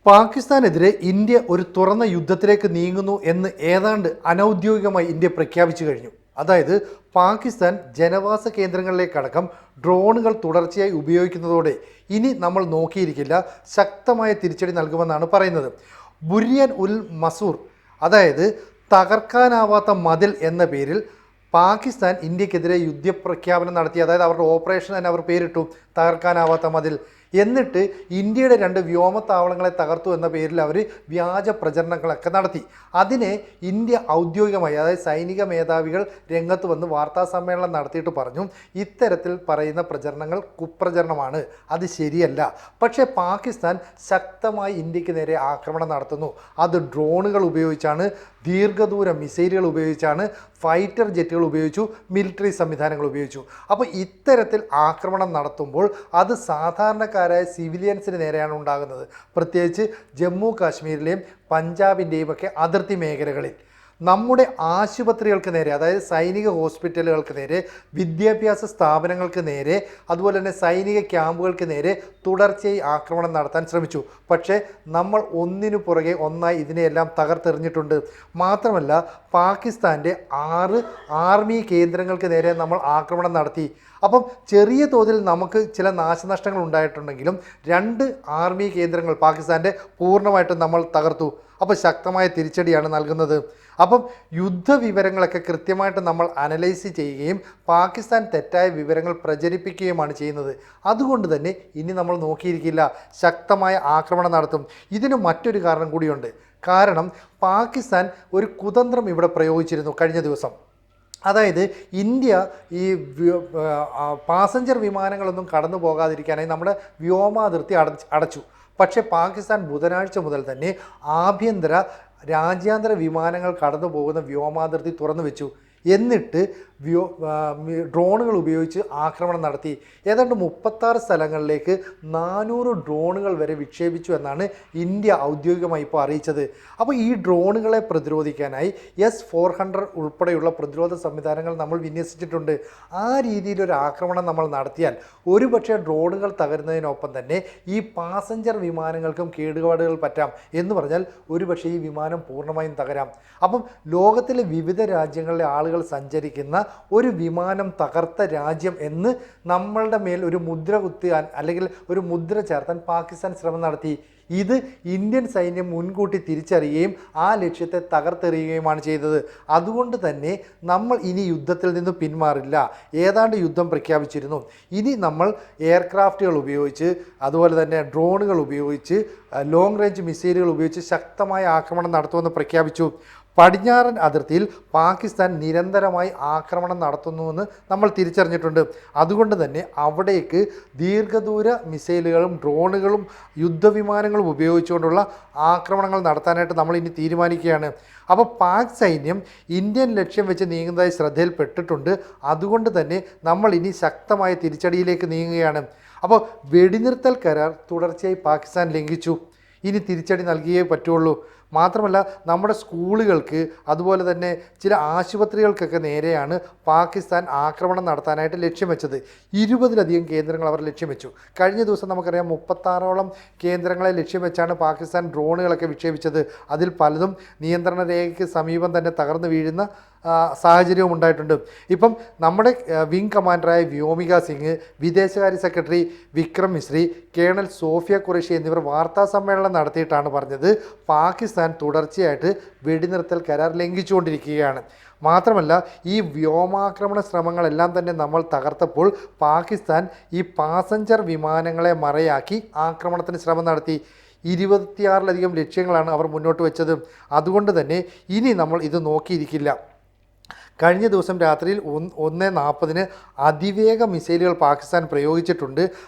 പാകിസ്ഥാനെതിരെ India ഒരു തുറന്ന യുദ്ധത്തിലേക്ക് നീങ്ങുന്നു എന്ന് ഏതാണ്ട് അനൗദ്യോഗികമായി ഇന്ത്യ പ്രഖ്യാപിച്ചു കഴിഞ്ഞു. അതായത് പാകിസ്ഥാൻ ജനവാസ കേന്ദ്രങ്ങളിലേക്കടക്കം ഡ്രോണുകൾ തുടർച്ചയായി ഉപയോഗിക്കുന്നതോടെ ഇനി നമ്മൾ നോക്കിയിരിക്കില്ല, ശക്തമായ തിരിച്ചടി നൽകുമെന്നാണ് പറയുന്നത്. ബുരിയൻ ഉൽ മസൂർ, അതായത് തകർക്കാനാവാത്ത മതിൽ എന്ന പേരിൽ പാകിസ്ഥാൻ ഇന്ത്യക്കെതിരെ യുദ്ധപ്രഖ്യാപനം നടത്തി. അതായത് അവരുടെ ഓപ്പറേഷൻ തന്നെ അവർ പേരിട്ടു തകർക്കാനാവാത്ത മതിൽ. എന്നിട്ട് ഇന്ത്യയുടെ 2 വ്യോമത്താവളങ്ങളെ തകർത്തു എന്ന പേരിൽ അവർ വ്യാജ പ്രചരണങ്ങളൊക്കെ നടത്തി. അതിനെ ഇന്ത്യ ഔദ്യോഗികമായി, അതായത് സൈനിക മേധാവികൾ രംഗത്ത് വന്ന് വാർത്താ സമ്മേളനം നടത്തിയിട്ട് പറഞ്ഞു, ഇത്തരത്തിൽ പറയുന്ന പ്രചരണങ്ങൾ കുപ്രചരണമാണ്, അത് ശരിയല്ല. പക്ഷേ പാകിസ്ഥാൻ ശക്തമായി ഇന്ത്യക്ക് നേരെ ആക്രമണം നടത്തുന്നു. അത് ഡ്രോണുകൾ ഉപയോഗിച്ചാണ്, ദീർഘദൂര മിസൈലുകൾ ഉപയോഗിച്ചാണ്, ഫൈറ്റർ ജെറ്റുകൾ ഉപയോഗിച്ചു, മിലിറ്ററി സംവിധാനങ്ങൾ ഉപയോഗിച്ചു. അപ്പോൾ ഇത്തരത്തിൽ ആക്രമണം നടത്തുമ്പോൾ അത് സാധാരണക്കാരായ സിവിലിയൻസിന് നേരെയാണ് ഉണ്ടാകുന്നത്. പ്രത്യേകിച്ച് ജമ്മു കാശ്മീരിലെയും പഞ്ചാബിൻ്റെയും ഒക്കെ അതിർത്തി മേഖലകളിൽ നമ്മുടെ ആശുപത്രികൾക്ക് നേരെ, അതായത് സൈനിക ഹോസ്പിറ്റലുകൾക്ക് നേരെ, വിദ്യാഭ്യാസ സ്ഥാപനങ്ങൾക്ക് നേരെ, അതുപോലെ തന്നെ സൈനിക ക്യാമ്പുകൾക്ക് നേരെ തുടർച്ചയായി ആക്രമണം നടത്താൻ ശ്രമിച്ചു. പക്ഷേ നമ്മൾ ഒന്നിനു പുറകെ ഒന്നായി ഇതിനെയെല്ലാം തകർത്തെറിഞ്ഞിട്ടുണ്ട്. മാത്രമല്ല പാകിസ്ഥാൻ്റെ 6 ആർമി കേന്ദ്രങ്ങൾക്ക് നേരെ നമ്മൾ ആക്രമണം നടത്തി. അപ്പം ചെറിയ തോതിൽ നമുക്ക് ചില നാശനഷ്ടങ്ങൾ ഉണ്ടായിട്ടുണ്ടെങ്കിലും 2 ആർമി കേന്ദ്രങ്ങൾ പാകിസ്ഥാൻ്റെ പൂർണ്ണമായിട്ടും നമ്മൾ തകർത്തു. അപ്പോൾ ശക്തമായ തിരിച്ചടിയാണ് നൽകുന്നത്. അപ്പം യുദ്ധവിവരങ്ങളൊക്കെ കൃത്യമായിട്ട് നമ്മൾ അനലൈസ് ചെയ്യുകയും പാകിസ്ഥാൻ തെറ്റായ വിവരങ്ങൾ പ്രചരിപ്പിക്കുകയുമാണ് ചെയ്യുന്നത്. അതുകൊണ്ട് തന്നെ ഇനി നമ്മൾ നോക്കിയിരിക്കില്ല, ശക്തമായ ആക്രമണം നടത്തും. ഇതിന് മറ്റൊരു കാരണം കൂടിയുണ്ട്. കാരണം പാകിസ്ഥാൻ ഒരു കുതന്ത്രം ഇവിടെ പ്രയോഗിച്ചിരുന്നു കഴിഞ്ഞ ദിവസം. അതായത് ഇന്ത്യ ഈ പാസഞ്ചർ വിമാനങ്ങളൊന്നും കടന്നു പോകാതിരിക്കാനായി നമ്മുടെ വ്യോമാതിർത്തി അടച്ചു. പക്ഷേ പാകിസ്ഥാൻ ബുധനാഴ്ച മുതൽ തന്നെ രാജ്യാന്തര വിമാനങ്ങൾ കടന്നു പോകുന്ന വ്യോമാതിർത്തി തുറന്നു വെച്ചു. എന്നിട്ട് ഡ്രോണുകൾ ഉപയോഗിച്ച് ആക്രമണം നടത്തി. ഏതാണ്ട് 36 സ്ഥലങ്ങളിലേക്ക് 400 ഡ്രോണുകൾ വരെ വിക്ഷേപിച്ചു എന്നാണ് ഇന്ത്യ ഔദ്യോഗികമായി ഇപ്പോൾ അറിയിച്ചത്. അപ്പോൾ ഈ ഡ്രോണുകളെ പ്രതിരോധിക്കാനായി S-400 ഉൾപ്പെടെയുള്ള പ്രതിരോധ സംവിധാനങ്ങൾ നമ്മൾ വിന്യസിച്ചിട്ടുണ്ട്. ആ രീതിയിലൊരു ആക്രമണം നമ്മൾ നടത്തിയാൽ ഒരുപക്ഷെ ഡ്രോണുകൾ തകരുന്നതിനൊപ്പം തന്നെ ഈ പാസഞ്ചർ വിമാനങ്ങൾക്കും കേടുപാടുകൾ പറ്റാം. എന്ന് പറഞ്ഞാൽ ഒരുപക്ഷെ ഈ വിമാനം പൂർണ്ണമായും തകരാം. അപ്പം ലോകത്തിലെ വിവിധ രാജ്യങ്ങളിലെ ആളുകൾ സഞ്ചരിക്കുന്ന ഒരു വിമാനം തകർത്ത രാജ്യം എന്ന് നമ്മളുടെ മേൽ ഒരു മുദ്ര കുത്താൻ, അല്ലെങ്കിൽ ഒരു മുദ്ര ചേർത്താൻ പാകിസ്ഥാൻ ശ്രമം നടത്തി. ഇത് ഇന്ത്യൻ സൈന്യം മുൻകൂട്ടി തിരിച്ചറിയുകയും ആ ലക്ഷ്യത്തെ തകർത്തെറിയുകയുമാണ് ചെയ്തത്. അതുകൊണ്ട് തന്നെ നമ്മൾ ഇനി യുദ്ധത്തിൽ നിന്ന് പിന്മാറില്ല. ഏതാണ്ട് യുദ്ധം പ്രഖ്യാപിച്ചിരുന്നു. ഇനി നമ്മൾ എയർക്രാഫ്റ്റുകൾ ഉപയോഗിച്ച്, അതുപോലെ തന്നെ ഡ്രോണുകൾ ഉപയോഗിച്ച്, ലോങ് റേഞ്ച് മിസൈലുകൾ ഉപയോഗിച്ച് ശക്തമായ ആക്രമണം നടത്തുമെന്ന് പ്രഖ്യാപിച്ചു. പടിഞ്ഞാറൻ അതിർത്തിയിൽ പാകിസ്ഥാൻ നിരന്തരമായി ആക്രമണം നടത്തുന്നുവെന്ന് നമ്മൾ തിരിച്ചറിഞ്ഞിട്ടുണ്ട്. അതുകൊണ്ട് തന്നെ അവിടേക്ക് ദീർഘദൂര മിസൈലുകളും ഡ്രോണുകളും യുദ്ധവിമാനങ്ങളും ഉപയോഗിച്ചുകൊണ്ടുള്ള ആക്രമണങ്ങൾ നടത്താനായിട്ട് നമ്മൾ ഇനി തീരുമാനിക്കുകയാണ്. അപ്പോൾ പാക് സൈന്യം ഇന്ത്യൻ ലക്ഷ്യം വെച്ച് നീങ്ങുന്നതായി ശ്രദ്ധയിൽപ്പെട്ടിട്ടുണ്ട്. അതുകൊണ്ട് തന്നെ നമ്മൾ ഇനി ശക്തമായ തിരിച്ചടിയിലേക്ക് നീങ്ങുകയാണ്. അപ്പോൾ വെടിനിർത്തൽ കരാർ തുടർച്ചയായി പാകിസ്ഥാൻ ലംഘിച്ചു. ഇനി തിരിച്ചടി നൽകിയേ പറ്റുള്ളൂ. മാത്രമല്ല നമ്മുടെ സ്കൂളുകൾക്ക്, അതുപോലെ തന്നെ ചില ആശുപത്രികൾക്കൊക്കെ നേരെയാണ് പാകിസ്ഥാൻ ആക്രമണം നടത്താനായിട്ട് ലക്ഷ്യം വെച്ചത്. 20ലധികം കേന്ദ്രങ്ങൾ അവർ ലക്ഷ്യം വെച്ചു. കഴിഞ്ഞ ദിവസം നമുക്കറിയാം 36ഓളം കേന്ദ്രങ്ങളെ ലക്ഷ്യം വെച്ചാണ് പാകിസ്ഥാൻ ഡ്രോണുകളൊക്കെ വിക്ഷേപിച്ചത്. അതിൽ പലതും നിയന്ത്രണ രേഖയ്ക്ക് സമീപം തന്നെ തകർന്നു വീഴുന്ന സാഹചര്യവും ഉണ്ടായിട്ടുണ്ട്. ഇപ്പം നമ്മുടെ വിംഗ് കമാൻഡറായ വ്യോമിക സിംഗ്, വിദേശകാര്യ സെക്രട്ടറി വിക്രം മിശ്രി, കേണൽ സോഫിയ ഖുറേഷി എന്നിവർ വാർത്താ സമ്മേളനം നടത്തിയിട്ടാണ് പറഞ്ഞത് പാകിസ്ഥാൻ തുടർച്ചയായിട്ട് വെടിനിർത്തൽ കരാർ ലംഘിച്ചുകൊണ്ടിരിക്കുകയാണ്. മാത്രമല്ല ഈ വ്യോമാക്രമണ ശ്രമങ്ങളെല്ലാം തന്നെ നമ്മൾ തകർത്തപ്പോൾ പാകിസ്ഥാൻ ഈ പാസഞ്ചർ വിമാനങ്ങളെ മറയാക്കി ആക്രമണത്തിന് ശ്രമം നടത്തി. 26ലധികം ലക്ഷ്യങ്ങളാണ് അവർ മുന്നോട്ട് വെച്ചത്. അതുകൊണ്ട് തന്നെ ഇനി നമ്മൾ ഇത് നോക്കിയിരിക്കില്ല. കഴിഞ്ഞ ദിവസം രാത്രിയിൽ 1:40 അതിവേഗ മിസൈലുകൾ പാകിസ്ഥാൻ പ്രയോഗിച്ചിട്ടുണ്ട്.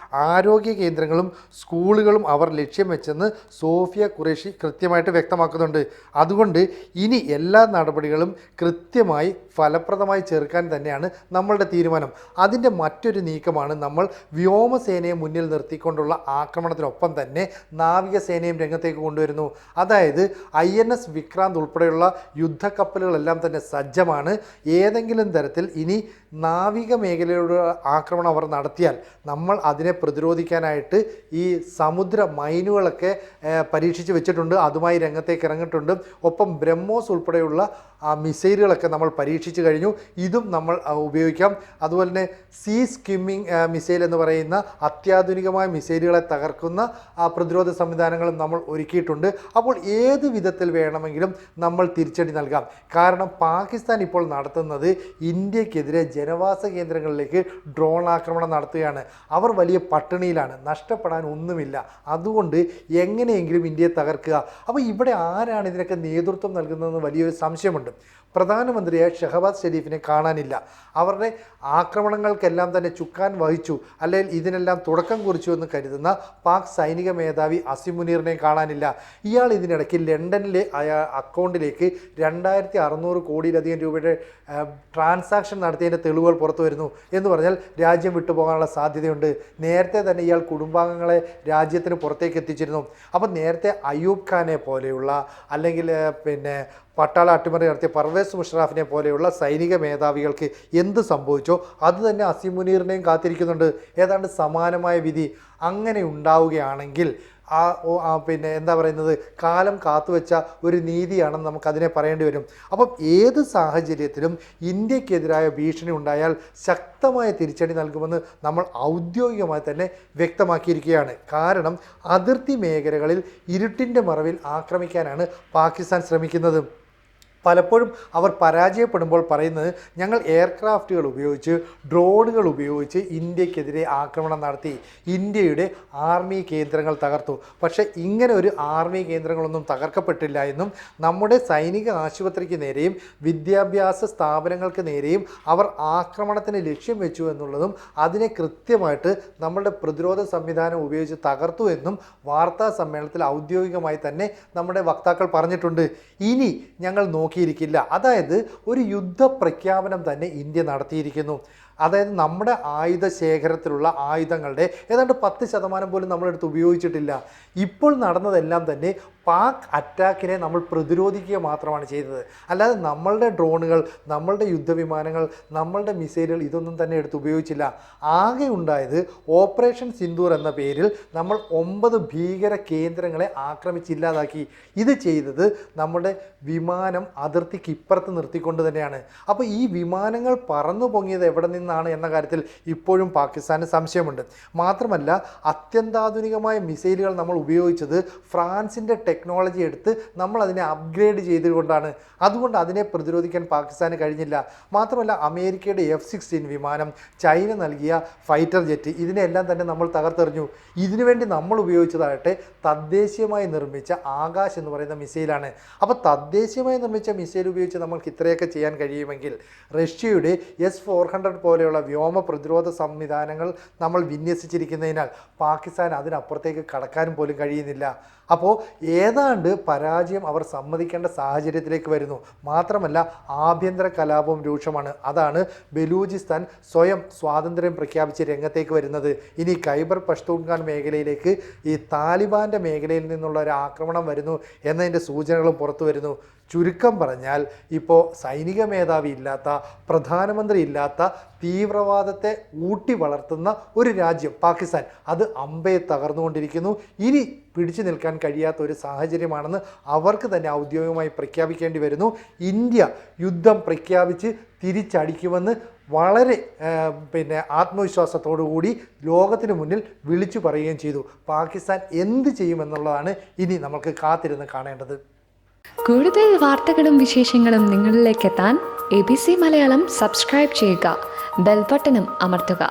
ആരോഗ്യ കേന്ദ്രങ്ങളും സ്കൂളുകളും അവർ ലക്ഷ്യം വെച്ചെന്ന് സോഫിയ ഖുറേഷി കൃത്യമായിട്ട് വ്യക്തമാക്കുന്നുണ്ട്. അതുകൊണ്ട് ഇനി എല്ലാ നടപടികളും കൃത്യമായി ഫലപ്രദമായി ചേർക്കാൻ തന്നെയാണ് നമ്മളുടെ തീരുമാനം. അതിൻ്റെ മറ്റൊരു നീക്കമാണ് നമ്മൾ വ്യോമസേനയെ മുന്നിൽ നിർത്തിക്കൊണ്ടുള്ള ആക്രമണത്തിനൊപ്പം തന്നെ നാവികസേനയും രംഗത്തേക്ക് കൊണ്ടുവരുന്നു. അതായത് INS വിക്രാന്ത് ഉൾപ്പെടെയുള്ള യുദ്ധക്കപ്പലുകളെല്ലാം തന്നെ സജ്ജമാണ്. ഏതെങ്കിലും തരത്തിൽ ഇനി നാവിക മേഖലയുടെ ആക്രമണം അവർ നടത്തിയാൽ നമ്മൾ അതിനെ പ്രതിരോധിക്കാനായിട്ട് ഈ സമുദ്ര മൈനുകളൊക്കെ പരീക്ഷിച്ച് വെച്ചിട്ടുണ്ട്, അതുമായി രംഗത്തേക്ക് ഇറങ്ങിയിട്ടുണ്ട്. ഒപ്പം ബ്രഹ്മോസ് ഉൾപ്പെടെയുള്ള മിസൈലുകളൊക്കെ നമ്മൾ പരീക്ഷിച്ച് കഴിഞ്ഞു, ഇതും നമ്മൾ ഉപയോഗിക്കാം. അതുപോലെ തന്നെ സീ സ്കിമ്മിങ് മിസൈൽ എന്ന് പറയുന്ന അത്യാധുനികമായ മിസൈലുകളെ തകർക്കുന്ന പ്രതിരോധ സംവിധാനങ്ങളും നമ്മൾ ഒരുക്കിയിട്ടുണ്ട്. അപ്പോൾ ഏത് വിധത്തിൽ വേണമെങ്കിലും നമ്മൾ തിരിച്ചടി നൽകാം. കാരണം പാകിസ്ഥാൻ ഇപ്പോൾ നടത്തുന്നത് ഇന്ത്യക്കെതിരെ ജനവാസ കേന്ദ്രങ്ങളിലേക്ക് ഡ്രോൺ ആക്രമണം നടത്തുകയാണ്. അവർ വലിയ പട്ടിണിയിലാണ്, നഷ്ടപ്പെടാൻ ഒന്നുമില്ല. അതുകൊണ്ട് എങ്ങനെയെങ്കിലും ഇന്ത്യയെ തകർക്കുക. അപ്പോൾ ഇവിടെ ആരാണ് ഇതിനൊക്കെ നേതൃത്വം നൽകുന്നതെന്ന് വലിയൊരു സംശയമുണ്ട്. പ്രധാനമന്ത്രിയായ ഷഹബാസ് ഷെരീഫിനെ കാണാനില്ല. അവരുടെ ആക്രമണങ്ങൾക്കെല്ലാം തന്നെ ചുക്കാൻ വഹിച്ചു, അല്ലെങ്കിൽ ഇതിനെല്ലാം തുടക്കം കുറിച്ചു എന്ന് കരുതുന്ന പാക് സൈനിക മേധാവി അസിം മുനീറിനെ കാണാനില്ല. ഇയാൾ ഇതിനിടയ്ക്ക് ലണ്ടനിലെ അക്കൗണ്ടിലേക്ക് 2600 കോടിയിലധികം രൂപയുടെ ട്രാൻസാക്ഷൻ നടത്തിയതിൻ്റെ തെളിവുകൾ പുറത്തു വരുന്നു എന്ന് പറഞ്ഞാൽ രാജ്യം വിട്ടുപോകാനുള്ള സാധ്യതയുണ്ട്. നേരത്തെ തന്നെ ഇയാൾ കുടുംബാംഗങ്ങളെ രാജ്യത്തിന് പുറത്തേക്ക് എത്തിച്ചിരുന്നു. അപ്പം നേരത്തെ അയൂബ് ഖാനെ പോലെയുള്ള അല്ലെങ്കിൽ പട്ടാള അട്ടിമറി നടത്തിയ പർവേസ് മുഷറാഫിനെ പോലെയുള്ള സൈനിക മേധാവികൾക്ക് എന്ത് സംഭവിച്ചോ അത് തന്നെ അസിം മുനീറിനെയും കാത്തിരിക്കുന്നുണ്ട്. ഏതാണ്ട് സമാനമായ വിധി അങ്ങനെ ഉണ്ടാവുകയാണെങ്കിൽ എന്താ പറയുന്നത്, കാലം കാത്തുവെച്ച ഒരു നീതിയാണെന്ന് നമുക്കതിനെ പറയേണ്ടി വരും. അപ്പം ഏത് സാഹചര്യത്തിലും ഇന്ത്യക്കെതിരായ ഭീഷണി ഉണ്ടായാൽ ശക്തമായ തിരിച്ചടി നൽകുമെന്ന് നമ്മൾ ഔദ്യോഗികമായി തന്നെ വ്യക്തമാക്കിയിരിക്കുകയാണ്. കാരണം അതിർത്തി മേഖലകളിൽ ഇരുട്ടിൻ്റെ മറവിൽ ആക്രമിക്കാനാണ് പാകിസ്ഥാൻ ശ്രമിക്കുന്നത്. പലപ്പോഴും അവർ പരാജയപ്പെടുമ്പോൾ പറയുന്നത് ഞങ്ങൾ എയർക്രാഫ്റ്റുകൾ ഉപയോഗിച്ച് ഡ്രോണുകൾ ഉപയോഗിച്ച് ഇന്ത്യക്കെതിരെ ആക്രമണം നടത്തി, ഇന്ത്യയുടെ ആർമി കേന്ദ്രങ്ങൾ തകർത്തു. പക്ഷേ ഇങ്ങനെ ഒരു ആർമി കേന്ദ്രങ്ങളൊന്നും തകർക്കപ്പെട്ടില്ല എന്നും നമ്മുടെ സൈനിക ആശുപത്രിക്ക് നേരെയും വിദ്യാഭ്യാസ സ്ഥാപനങ്ങൾക്ക് നേരെയും അവർ ആക്രമണത്തിന് ലക്ഷ്യം വെച്ചു എന്നുള്ളതും അതിനെ കൃത്യമായിട്ട് നമ്മളുടെ പ്രതിരോധ സംവിധാനം ഉപയോഗിച്ച് തകർത്തു എന്നും വാർത്താ സമ്മേളനത്തിൽ ഔദ്യോഗികമായി തന്നെ നമ്മുടെ വക്താക്കൾ പറഞ്ഞിട്ടുണ്ട്. ഇനി ഞങ്ങൾ നോക്കിയിരിക്കില്ല. അതായത് ഒരു യുദ്ധ പ്രഖ്യാപനം തന്നെ ഇന്ത്യ നടത്തിയിരിക്കുന്നു. അതായത് നമ്മുടെ ആയുധ ശേഖരത്തിലുള്ള ആയുധങ്ങളുടെ ഏതാണ്ട് 10% പോലും നമ്മളെടുത്ത് ഉപയോഗിച്ചിട്ടില്ല. ഇപ്പോൾ നടന്നതെല്ലാം തന്നെ പാക് അറ്റാക്കിനെ നമ്മൾ പ്രതിരോധിക്കുക മാത്രമാണ് ചെയ്തത്. അല്ലാതെ നമ്മളുടെ ഡ്രോണുകൾ, നമ്മളുടെ യുദ്ധവിമാനങ്ങൾ, നമ്മളുടെ മിസൈലുകൾ ഇതൊന്നും തന്നെ എടുത്ത് ഉപയോഗിച്ചില്ല. ആകെ ഉണ്ടായത് ഓപ്പറേഷൻ സിന്ദൂർ എന്ന പേരിൽ നമ്മൾ 9 ഭീകര കേന്ദ്രങ്ങളെ ആക്രമിച്ചില്ലാതാക്കി. ഇത് ചെയ്തത് നമ്മുടെ വിമാനം അതിർത്തിക്ക് ഇപ്പുറത്ത് നിർത്തിക്കൊണ്ട് തന്നെയാണ്. അപ്പോൾ ഈ വിമാനങ്ങൾ പറന്നു പൊങ്ങിയത് എവിടെ നിന്നാണ് എന്ന കാര്യത്തിൽ ഇപ്പോഴും പാകിസ്ഥാന് സംശയമുണ്ട്. മാത്രമല്ല അത്യന്താധുനികമായ മിസൈലുകൾ നമ്മൾ ഉപയോഗിച്ചത് ഫ്രാൻസിൻ്റെ ടെക്നോളജി എടുത്ത് നമ്മൾ അതിനെ അപ്ഗ്രേഡ് ചെയ്തുകൊണ്ടാണ്. അതുകൊണ്ട് അതിനെ പ്രതിരോധിക്കാൻ പാകിസ്ഥാന് കഴിഞ്ഞില്ല. മാത്രമല്ല അമേരിക്കയുടെ F-16 വിമാനം, ചൈന നൽകിയ ഫൈറ്റർ ജെറ്റ്, ഇതിനെല്ലാം തന്നെ നമ്മൾ തകർത്തെറിഞ്ഞു. ഇതിനുവേണ്ടി നമ്മൾ ഉപയോഗിച്ചതാകട്ടെ തദ്ദേശീയമായി നിർമ്മിച്ച ആകാശ് എന്ന് പറയുന്ന മിസൈലാണ്. അപ്പോൾ തദ്ദേശീയമായി നിർമ്മിച്ച മിസൈൽ ഉപയോഗിച്ച് നമ്മൾക്ക് ഇത്രയൊക്കെ ചെയ്യാൻ കഴിയുമെങ്കിൽ റഷ്യയുടെ S-400 പോലെയുള്ള വ്യോമ പ്രതിരോധ സംവിധാനങ്ങൾ നമ്മൾ വിന്യസിച്ചിരിക്കുന്നതിനാൽ പാകിസ്ഥാൻ അതിനപ്പുറത്തേക്ക് കടക്കാനും പോലും കഴിയുന്നില്ല. അപ്പോൾ ഏതാണ്ട് പരാജയം അവർ സമ്മതിക്കേണ്ട സാഹചര്യത്തിലേക്ക് വരുന്നു. മാത്രമല്ല ആഭ്യന്തര കലാപവും രൂക്ഷമാണ്. അതാണ് ബലൂചിസ്ഥാൻ സ്വയം സ്വാതന്ത്ര്യം പ്രഖ്യാപിച്ച് രംഗത്തേക്ക് വരുന്നത്. ഇനി ഖൈബർ പഷ്തൂൺഖാൻ മേഖലയിലേക്ക് ഈ താലിബാൻ്റെ മേഖലയിൽ നിന്നുള്ള ഒരു ആക്രമണം വരുന്നു എന്നതിൻ്റെ സൂചനകളും പുറത്തു വരുന്നു. ചുരുക്കം പറഞ്ഞാൽ ഇപ്പോൾ സൈനിക മേധാവി ഇല്ലാത്ത, പ്രധാനമന്ത്രി ഇല്ലാത്ത തീവ്രവാദത്തെ ഊട്ടി വളർത്തുന്ന ഒരു രാജ്യം പാകിസ്ഥാൻ, അത് അമ്പയെ തകർന്നുകൊണ്ടിരിക്കുന്നു. ഇനി പിടിച്ചു നിൽക്കാൻ കഴിയാത്ത ഒരു സാഹചര്യമാണെന്ന് അവർക്ക് തന്നെ ഔദ്യോഗികമായി പ്രഖ്യാപിക്കേണ്ടി വരുന്നു. ഇന്ത്യ യുദ്ധം പ്രഖ്യാപിച്ച് തിരിച്ചടിക്കുമെന്ന് വളരെ ആത്മവിശ്വാസത്തോടു കൂടി ലോകത്തിന് മുന്നിൽ വിളിച്ചു പറയുകയും ചെയ്തു. പാകിസ്ഥാൻ എന്ത് ചെയ്യുമെന്നുള്ളതാണ് ഇനി നമുക്ക് കാത്തിരുന്ന് കാണേണ്ടത്. കൂടുതൽ വാർത്തകളും വിശേഷങ്ങളും നിങ്ങളിലേക്ക് എത്താൻ ABC മലയാളം സബ്സ്ക്രൈബ് ചെയ്യുക, ബെൽ ബട്ടണും അമർത്തുക.